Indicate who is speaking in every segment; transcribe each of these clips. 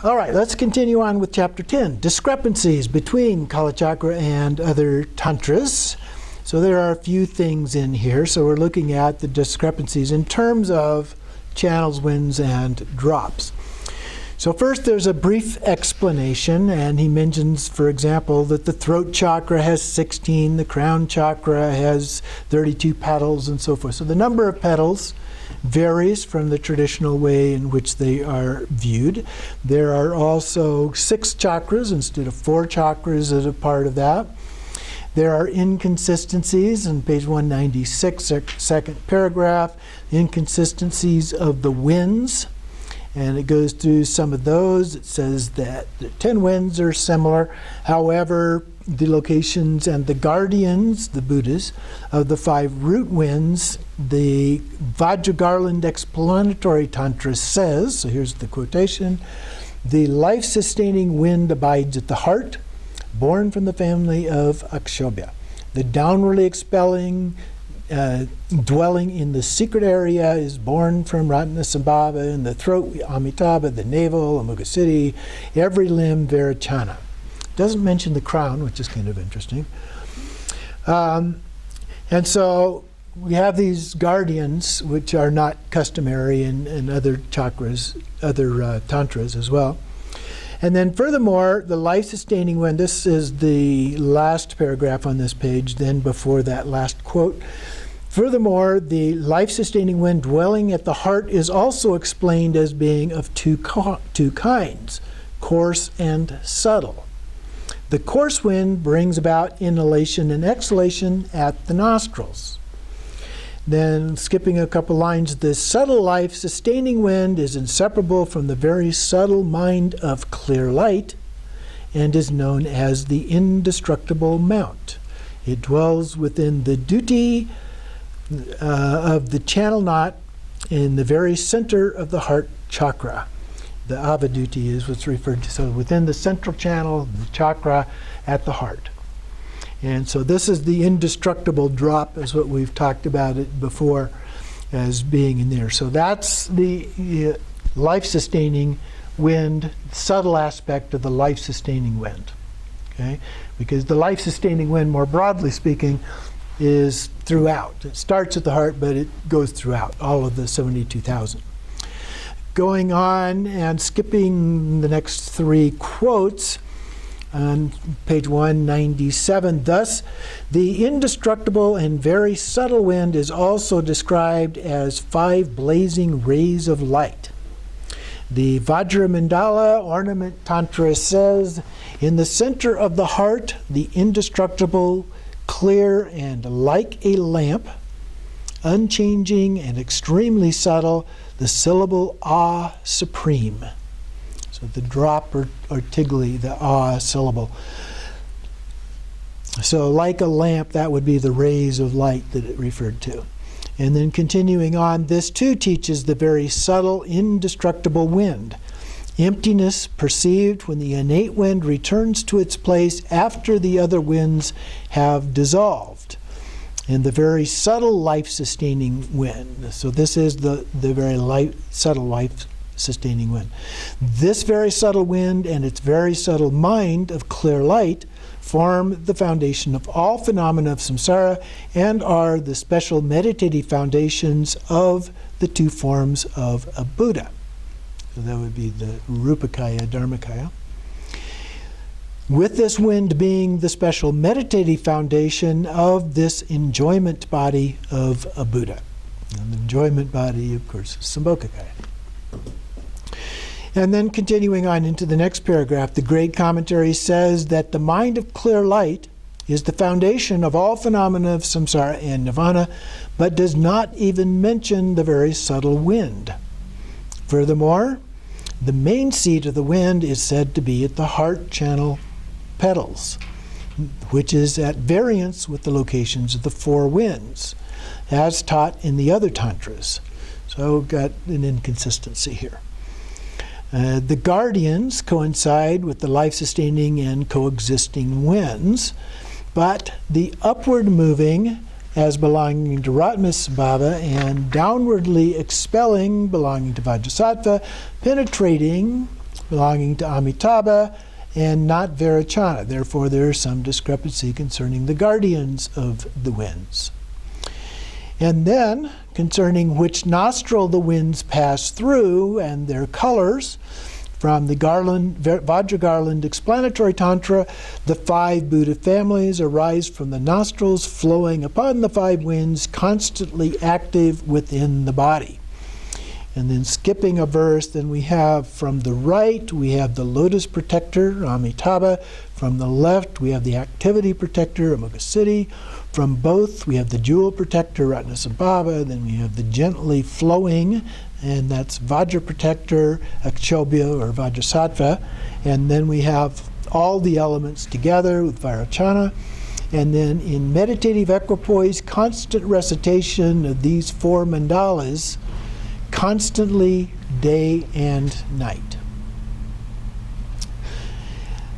Speaker 1: All right, let's continue on with chapter 10, discrepancies between Kalachakra and other tantras. So there are a few things in here. So we're looking at the discrepancies in terms of channels, winds, and drops. So first there's a brief explanation, and he mentions, for example, that the throat chakra has 16, the crown chakra has 32 petals, and so forth. So the number of petals varies from the traditional way in which they are viewed. There are also 6 chakras instead of 4 chakras as a part of that. There are inconsistencies on page 196, second paragraph, inconsistencies of the winds. And it goes through some of those. It says that the 10 winds are similar. However, the locations and the guardians, the Buddhas, of the 5 root winds, the Vajragarland explanatory tantra says, so here's the quotation, the life-sustaining wind abides at the heart, born from the family of Akshobhya. The downwardly expelling dwelling in the secret area is born from Ratnasambhava, in the throat Amitabha, the navel Amugasiti, every limb Virachana. Doesn't mention the crown, which is kind of interesting. And so we have these guardians, which are not customary in other chakras, other tantras as well. And then furthermore, the life-sustaining wind, this is the last paragraph on this page, then before that last quote. Furthermore, the life-sustaining wind dwelling at the heart is also explained as being of two kinds, coarse and subtle. The coarse wind brings about inhalation and exhalation at the nostrils. Then, skipping a couple lines, the subtle life-sustaining wind is inseparable from the very subtle mind of clear light and is known as the indestructible mount. It dwells within the duty of the channel knot in the very center of the heart chakra. The avaduti is what's referred to. So within the central channel, the chakra at the heart. And so this is the indestructible drop, is what we've talked about it before as being in there. So that's the life-sustaining wind, subtle aspect of the life-sustaining wind. Okay? Because the life-sustaining wind, more broadly speaking, is throughout. It starts at the heart, but it goes throughout, all of the 72,000. Going on and skipping the next 3 quotes, on page 197, thus, the indestructible and very subtle wind is also described as 5 blazing rays of light. The Vajramandala ornament tantra says, in the center of the heart, the indestructible, clear and like a lamp, unchanging and extremely subtle, the syllable ah supreme. So the drop or tigli, the ah syllable. So like a lamp, that would be the rays of light that it referred to. And then continuing on, this too teaches the very subtle, indestructible wind. Emptiness perceived when the innate wind returns to its place after the other winds have dissolved. And the very subtle life-sustaining wind. So this is the very subtle life-sustaining wind. This very subtle wind and its very subtle mind of clear light form the foundation of all phenomena of samsara and are the special meditative foundations of the 2 forms of a Buddha. So that would be the Rupakaya, Dharmakaya. With this wind being the special meditative foundation of this enjoyment body of a Buddha. And the enjoyment body, of course, is Sambhogakaya. And then continuing on into the next paragraph, the great commentary says that the mind of clear light is the foundation of all phenomena of samsara and nirvana, but does not even mention the very subtle wind. Furthermore, the main seat of the wind is said to be at the heart channel petals, which is at variance with the locations of the 4 winds, as taught in the other tantras. So we've got an inconsistency here. The guardians coincide with the life-sustaining and coexisting winds, but the upward moving as belonging to Ratnasambhava and downwardly expelling belonging to Vajrasattva, penetrating belonging to Amitabha and not Vairocana. Therefore, there is some discrepancy concerning the guardians of the winds. And then, concerning which nostril the winds pass through and their colors, from the Vajragarland explanatory tantra, the 5 Buddha families arise from the nostrils flowing upon the 5 winds, constantly active within the body. And then skipping a verse, then we have from the right, we have the lotus protector, Amitabha. From the left, we have the activity protector, Amoghasiddhi. From both, we have the jewel protector, Ratnasambhava. Then we have the gently flowing, and that's Vajra protector, Akshobhya or Vajrasattva. And then we have all the elements together with Vairocana. And then in meditative equipoise, constant recitation of these 4 mandalas, constantly day and night.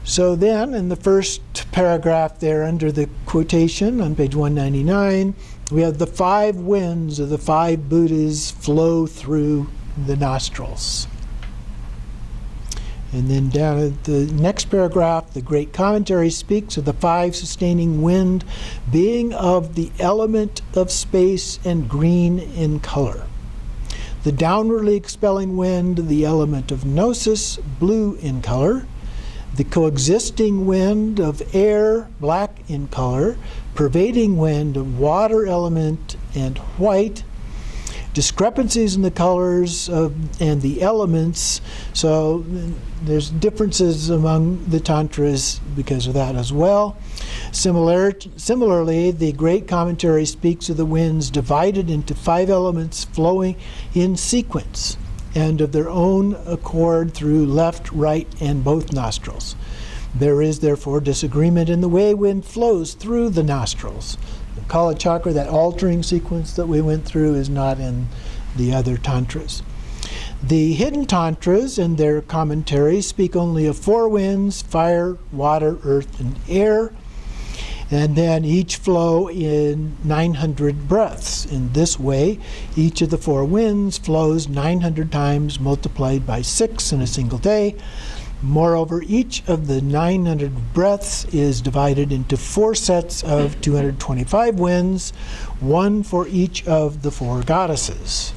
Speaker 1: So then, in the first paragraph there under the quotation on page 199, we have the 5 winds of the 5 Buddhas flow through the nostrils. And then down at the next paragraph, the great commentary speaks of the 5 sustaining wind being of the element of space and green in color. The downwardly expelling wind, the element of gnosis, blue in color. The coexisting wind of air, black in color. Pervading wind of water element and white. Discrepancies in the colors and the elements. So there's differences among the tantras because of that as well. Similarly, the great commentary speaks of the winds divided into 5 elements flowing in sequence and of their own accord through left, right, and both nostrils. There is therefore disagreement in the way wind flows through the nostrils. The Kalachakra, that altering sequence that we went through, is not in the other tantras. The hidden tantras and their commentaries speak only of 4 winds: fire, water, earth, and air. And then each flow in 900 breaths. In this way, each of the 4 winds flows 900 times multiplied by 6 in a single day. Moreover, each of the 900 breaths is divided into 4 sets of 225 winds, 1 for each of the 4 goddesses.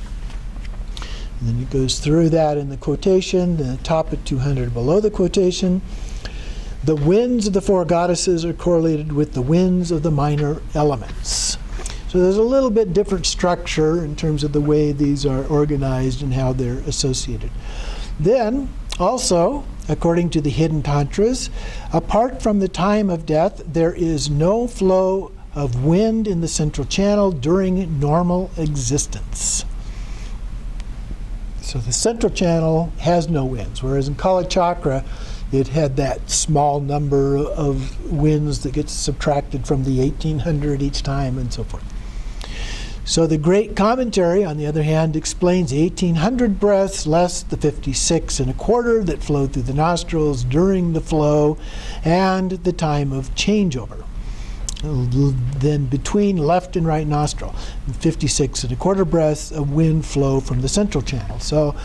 Speaker 1: And then it goes through that in the quotation, the top at 200 below the quotation. The winds of the 4 goddesses are correlated with the winds of the minor elements. So there's a little bit different structure in terms of the way these are organized and how they're associated. Then, also, according to the hidden tantras, apart from the time of death, there is no flow of wind in the central channel during normal existence. So the central channel has no winds, whereas in Kalachakra, it had that small number of winds that gets subtracted from the 1800 each time and so forth. So the great commentary, on the other hand, explains the 1800 breaths less the 56 1/4 that flowed through the nostrils during the flow and the time of changeover. Then between left and right nostril, 56 1/4 breaths of wind flow from the central channel. So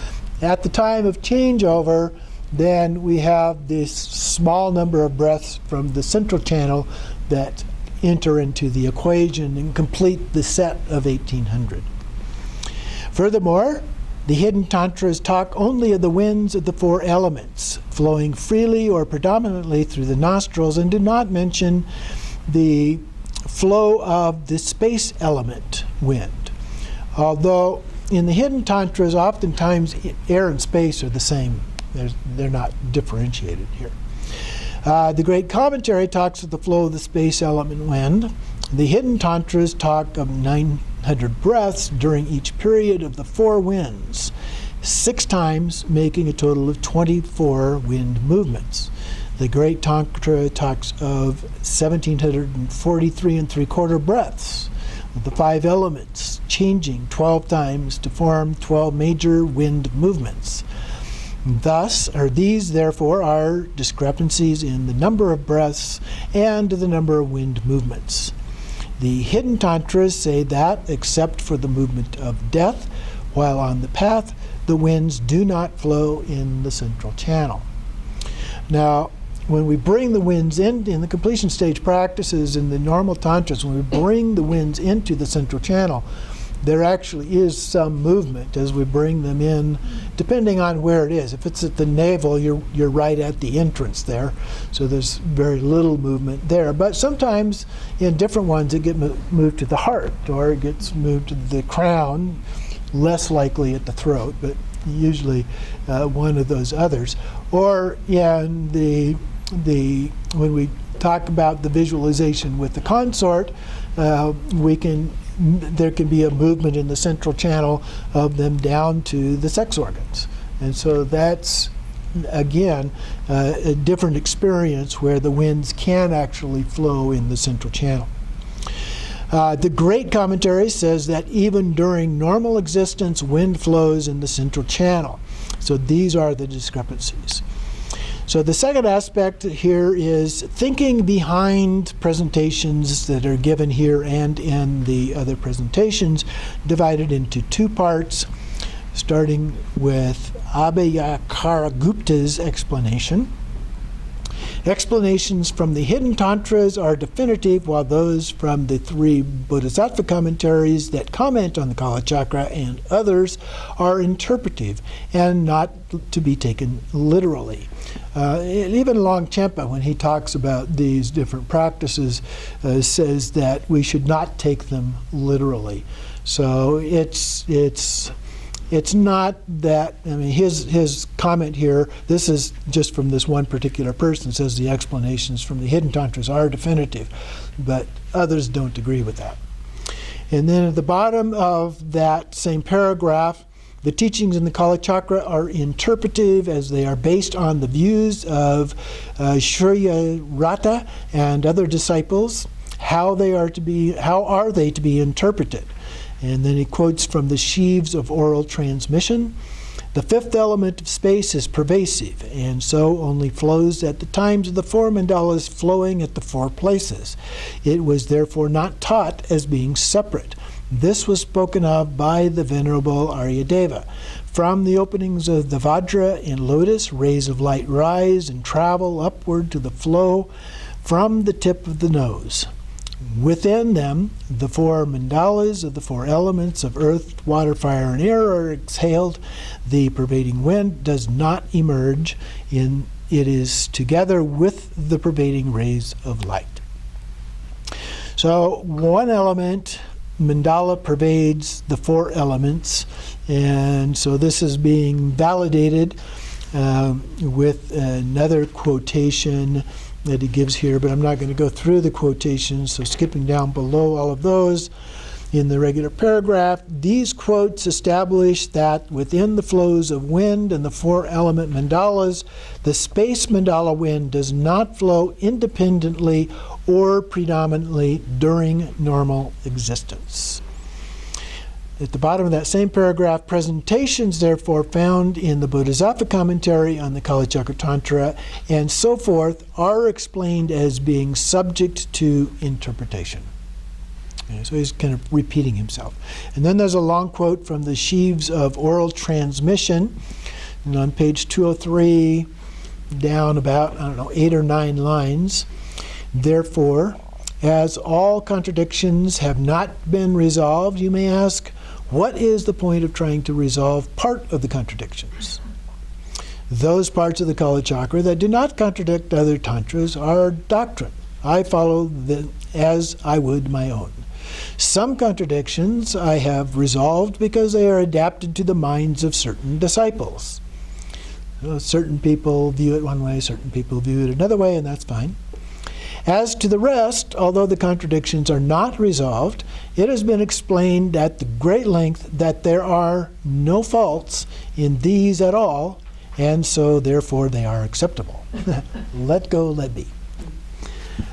Speaker 1: at the time of changeover, then we have this small number of breaths from the central channel that enter into the equation and complete the set of 1800. Furthermore, the hidden tantras talk only of the winds of the 4 elements, flowing freely or predominantly through the nostrils, and do not mention the flow of the space element wind. Although in the hidden tantras, oftentimes air and space are the same. They're not differentiated here. The great commentary talks of the flow of the space element wind. The hidden tantras talk of 900 breaths during each period of the 4 winds, 6 times, making a total of 24 wind movements. The great tantra talks of 1743 3/4 breaths of the 5 elements, changing 12 times to form 12 major wind movements. These therefore are discrepancies in the number of breaths and the number of wind movements. The hidden tantras say that, except for the movement of death, while on the path, the winds do not flow in the central channel. Now, when we bring the winds in the completion stage practices in the normal tantras, when we bring the winds into the central channel, there actually is some movement as we bring them in, depending on where it is. If it's at the navel, you're right at the entrance there, so there's very little movement there. But sometimes in different ones it gets moved to the heart, or it gets moved to the crown, less likely at the throat, but usually one of those others. Or in when we talk about the visualization with the consort, there can be a movement in the central channel of them down to the sex organs. And so that's, again, a different experience where the winds can actually flow in the central channel. The Great Commentary says that even during normal existence, wind flows in the central channel. So these are the discrepancies. So the second aspect here is thinking behind presentations that are given here and in the other presentations, divided into two parts, starting with Abhayakara Gupta's explanation. Explanations from the hidden tantras are definitive, while those from the three Bodhisattva commentaries that comment on the Kalachakra and others are interpretive and not to be taken literally. Even Longchenpa, when he talks about these different practices, says that we should not take them literally. So it's not that, I mean, his comment here, this is just from this one particular person, says the explanations from the hidden tantras are definitive, but others don't agree with that. And then at the bottom of that same paragraph, the teachings in the Kalachakra are interpretive as they are based on the views of Shuryarata and other disciples. How are they to be interpreted? And then he quotes from the sheaves of oral transmission. The fifth element of space is pervasive, and so only flows at the times of the four mandalas flowing at the four places. It was therefore not taught as being separate. This was spoken of by the Venerable Aryadeva. From the openings of the Vajra and Lotus, rays of light rise and travel upward to the flow from the tip of the nose. Within them, the four mandalas of the four elements of earth, water, fire, and air are exhaled. The pervading wind does not emerge. It is together with the pervading rays of light. So one element, mandala, pervades the four elements, and so this is being validated with another quotation that he gives here, but I'm not going to go through the quotations, so skipping down below all of those in the regular paragraph, these quotes establish that within the flows of wind and the four element mandalas, the space mandala wind does not flow independently or predominantly during normal existence. At the bottom of that same paragraph, presentations therefore found in the Bodhisattva commentary on the Kalachakra Tantra and so forth are explained as being subject to interpretation. Okay, so he's kind of repeating himself. And then there's a long quote from the sheaves of oral transmission, and on page 203, down about, 8 or 9 lines. Therefore, as all contradictions have not been resolved, you may ask, what is the point of trying to resolve part of the contradictions? Those parts of the Kalachakra that do not contradict other tantras are doctrine. I follow them as I would my own. Some contradictions I have resolved because they are adapted to the minds of certain disciples. Certain people view it one way, certain people view it another way, and that's fine. As to the rest, although the contradictions are not resolved, it has been explained at the great length that there are no faults in these at all, and so therefore they are acceptable. Let go, let be.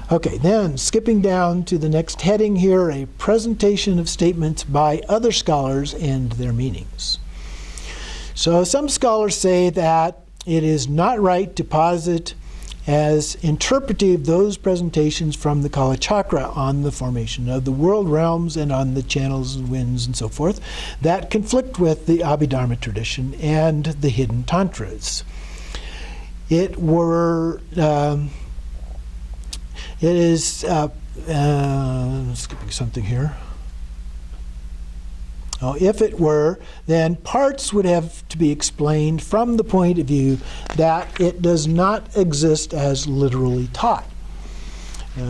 Speaker 1: Okay, then skipping down to the next heading here, a presentation of statements by other scholars and their meanings. So some scholars say that it is not right to posit as interpretive those presentations from the Kalachakra on the formation of the world realms and on the channels and winds and so forth that conflict with the Abhidharma tradition and the hidden tantras. It were, it is, skipping something here. Oh, if it were, then parts would have to be explained from the point of view that it does not exist as literally taught.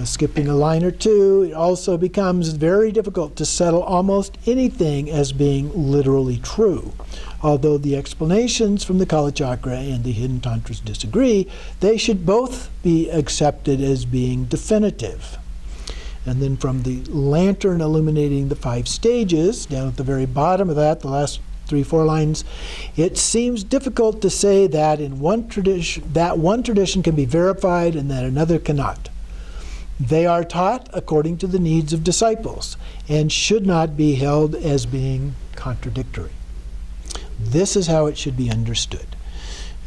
Speaker 1: Skipping a line or two, it also becomes very difficult to settle almost anything as being literally true. Although the explanations from the Kalachakra and the hidden tantras disagree, they should both be accepted as being definitive. And then from the lantern illuminating the 5 stages, down at the very bottom of that, the last 3-4 lines, it seems difficult to say that in one tradition can be verified and that another cannot. They are taught according to the needs of disciples and should not be held as being contradictory. This is how it should be understood.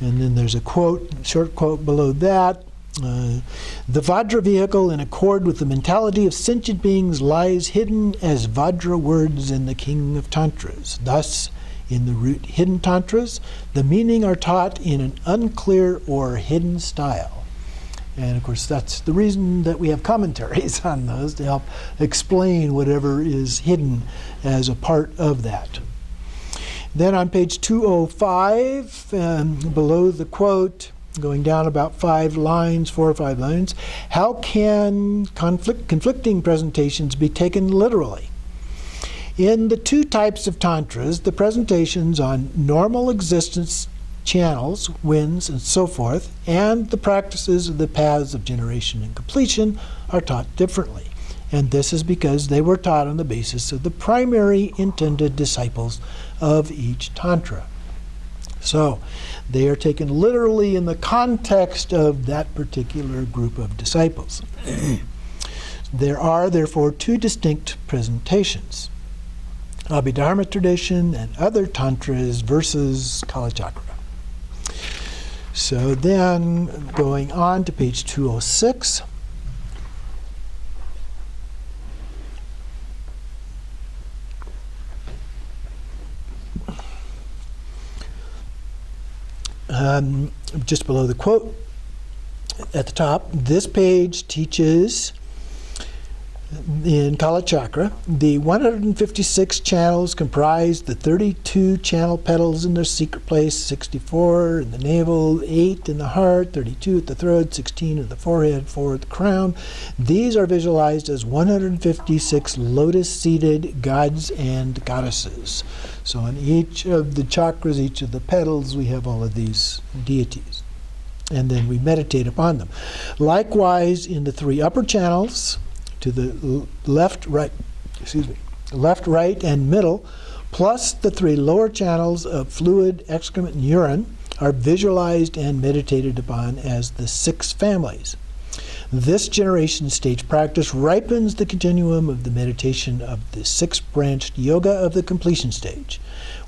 Speaker 1: And then there's a quote, short quote below that. The Vajra vehicle, in accord with the mentality of sentient beings, lies hidden as Vajra words in the King of Tantras. Thus, in the root hidden tantras, the meaning are taught in an unclear or hidden style. And of course, that's the reason that we have commentaries on those, to help explain whatever is hidden as a part of that. Then on page 205, below the quote, going down about 5 lines, 4 or 5 lines, how can conflicting presentations be taken literally? In the 2 types of tantras, the presentations on normal existence channels, winds, and so forth, and the practices of the paths of generation and completion are taught differently. And this is because they were taught on the basis of the primary intended disciples of each tantra. So they are taken literally in the context of that particular group of disciples. There are, therefore, 2 distinct presentations: Abhidharma tradition and other tantras versus Kalachakra. So then, going on to page 206. Just below the quote at the top, this page teaches in Kalachakra, the 156 channels comprise the 32 channel petals in their secret place, 64 in the navel, 8 in the heart, 32 at the throat, 16 at the forehead, 4 at the crown. These are visualized as 156 lotus-seated gods and goddesses. So on each of the chakras, each of the petals, we have all of these deities. And then we meditate upon them. Likewise, in the 3 upper channels, to the left, right, and middle, plus the 3 lower channels of fluid, excrement, and urine, are visualized and meditated upon as the 6 families. This generation stage practice ripens the continuum of the meditation of the 6-branched yoga of the completion stage,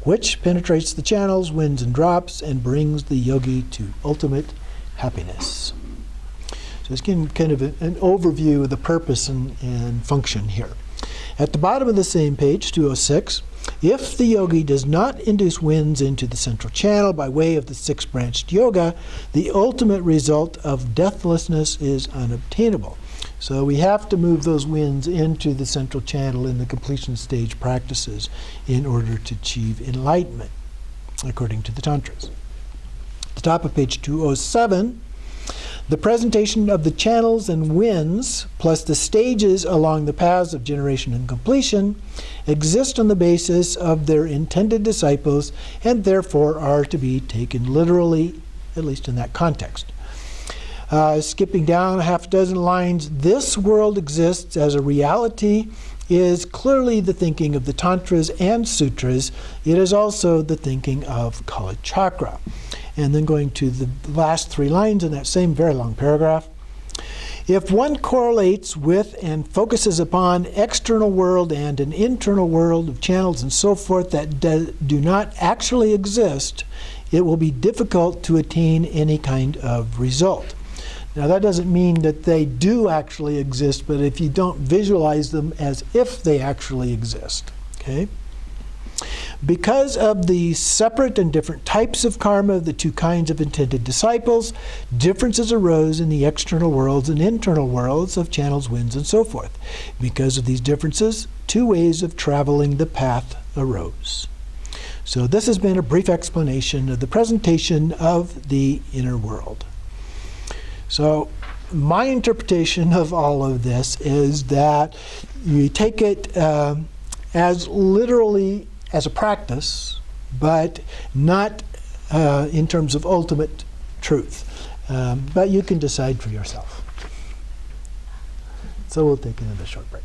Speaker 1: which penetrates the channels, winds, and drops, and brings the yogi to ultimate happiness. So it's kind of an overview of the purpose and function here. At the bottom of the same page, 206, if the yogi does not induce winds into the central channel by way of the 6-branched yoga, the ultimate result of deathlessness is unobtainable. So we have to move those winds into the central channel in the completion stage practices in order to achieve enlightenment, according to the tantras. At the top of page 207, the presentation of the channels and winds, plus the stages along the paths of generation and completion, exist on the basis of their intended disciples and therefore are to be taken literally, at least in that context. Skipping down a half dozen lines, this world exists as a reality is clearly the thinking of the Tantras and Sutras. It is also the thinking of Kalachakra. And then going to the last 3 lines in that same very long paragraph. If one correlates with and focuses upon external world and an internal world of channels and so forth that do not actually exist, it will be difficult to attain any kind of result. Now that doesn't mean that they do actually exist, but if you don't visualize them as if they actually exist, okay? Because of the separate and different types of karma of the two kinds of intended disciples, differences arose in the external worlds and internal worlds of channels, winds, and so forth. Because of these differences, two ways of traveling the path arose. So this has been a brief explanation of the presentation of the inner world. So my interpretation of all of this is that you take it as literally as a practice, but not in terms of ultimate truth. But you can decide for yourself. So we'll take another short break.